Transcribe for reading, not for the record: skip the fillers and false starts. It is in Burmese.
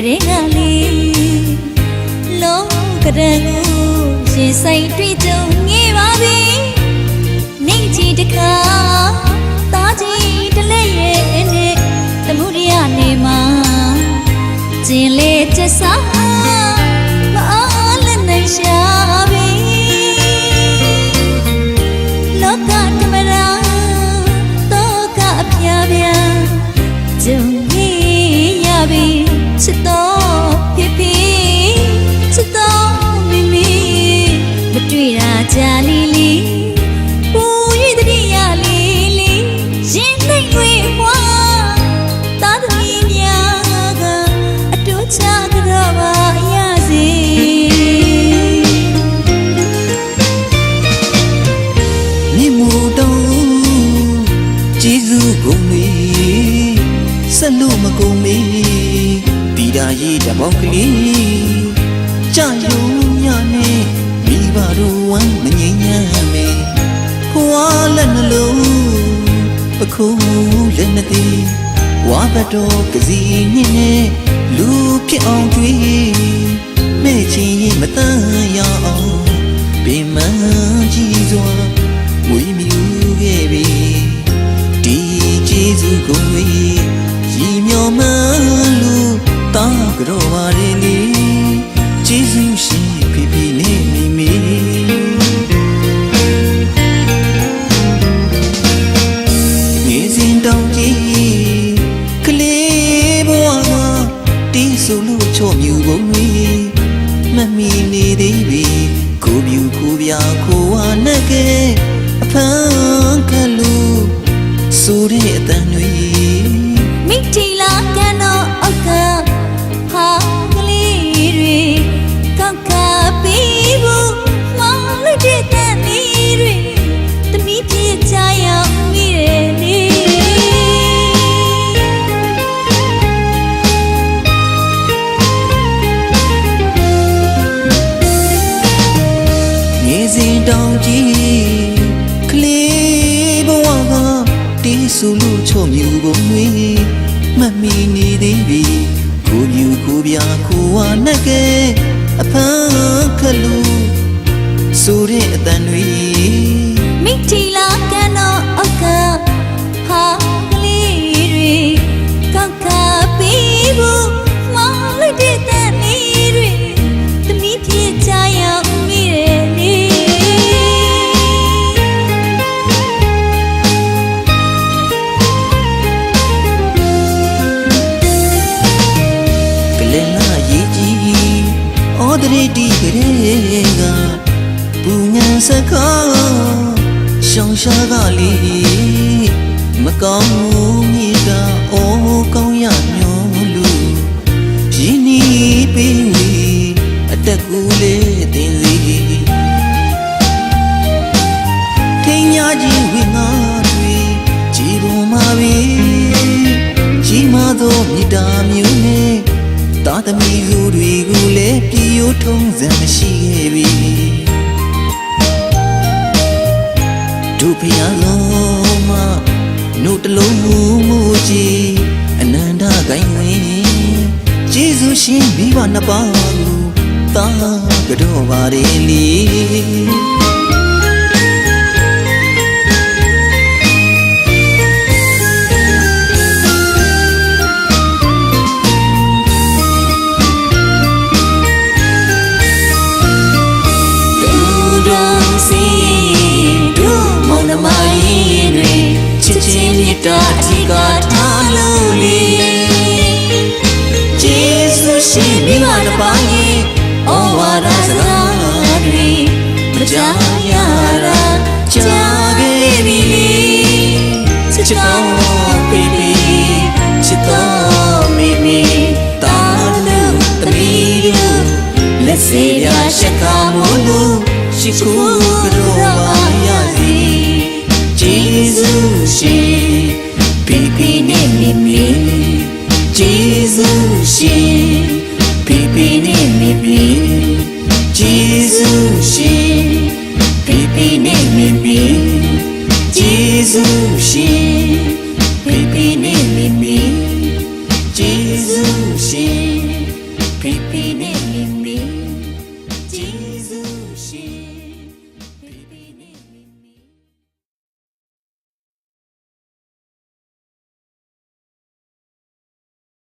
ရေကလေးလောကရန်ကိုရင်ဆိုင်တွေ့ကြုံနေပါပြီနေချီတခါသားကြီးတလဲရဲ့နဲ့တမှုရရနေမှာကျင်လေချက်စားမအားလည်းနိုင်ရှာပြီလောကဓမ္မရာတောကအပြာပြာကျုံနေရပြီချစ်တော်ဖြစ်ဖြစ်ချစ်တော်မိမိမတွေ့တာကြာလီလီပူရည်တည်းရလီလီရင်သိမ့်တွေဘွားသာသမီများကအတူချကြတော့ပါရစေမြေမူတောင်းကျေးဇူးကုန်ပြီဆက်လို့မကုန်ပြီတီတာရေးတပေါင်းကလေးကြာယုံညနဲ့မိဘတို့ဝမ်းမငြိမ်းချမ်းမေဖွာလက်နှလုံးပခုံးလက်မသိဝါဘတော်ကစီညင်းနဲ့လူဖြစ်အောင်တွေးမဲ့ချင်းရင်မတန်ရအောင်ပင်မကြီးစွာမွေးမြူခဲ့ပြီဒီကျေးဇူးကုန်ပြီရီမျောမှလူတာကြောပါလေလေကျေးဇူးရှင်ဖိဖိနဲ့မိမိငယ်စဉ်တောင်ကြီးကလေးဘဝမှာတီးဆိုလို့ချော့မြူပုံတွေမမီနေသေးပြီကိုပြူကိုပြကိုဝါနဲ့ကဲအဖန်ကလူဆိုတဲ့အတန်တွေမိထီလာကန်တော့အောက်ကဟာကလေးတွေကောက်ကပြီးဘူးမောင်လိုက်တဲ့တန်လေးတွေတမီးပြချရောက်မိတယ်လေငယ်စဉ်တောင်ကြီးကလေးဘဝကတီးဆိုလို့ချော့မြူပုံတွေမမီနေသေးပြီကိုပြူကိုပြကိုဝါနဲ့ကဲအဖန်ကလူဆိုတဲ့အတန်တွေမိထီလာကန်တော့အောက်ကဟာကလေးတွေကောက်ကပြီးဘူးမောင်လိုက်တဲ့တန်လေးတွေတမီးပြချရောက်မိတယ်လေဩဒရီတီကလေးကပူညာစကားရှောင်းရှားကလေးမကောင်းဘူးမြေတာဩကောင်းရညွန်လူရင်းနီးပေးဝေအတက်ကူလေးတင်စီထိန်ညာကြီးဝိငါတွေကြည်ပေါ်မှာပဲကြီးမားသောမြေတာမျိုးနဲ့တာသမီလူတွေကိုလည်းပြည်ရိုးထုံးစံမရှိခဲ့ပြီတို့ဖျားလုံးမနှုတ်တလုံးမူကြီးအနန္တဂိုင်းဝင်ကျေးဇူးရှင်မိဘနှစ်ပါးကိုတာကြောပါလေလေတာဒီကထားလို့လေကျေးဇူးရှင်မိဘတစ်ပါးရဲ့ဩဝါဒစကားတွေမကြားရတာကြားခဲ့ပြီလေချစ်တော်ပေပေချစ်တော်မိမိတာလို့တမီးတို့လက်စေရရှက်ကမို့လို့ရှိခိုးကြောပါရစီကျေးဇူးရှင်ဖိဖိနဲ့မိမိကျေးဇူးရှင်ဖိဖိနဲ့မိမိကျေးဇူးရှင်ဖိဖိနဲ့မိမိကျေးဇူးရှင်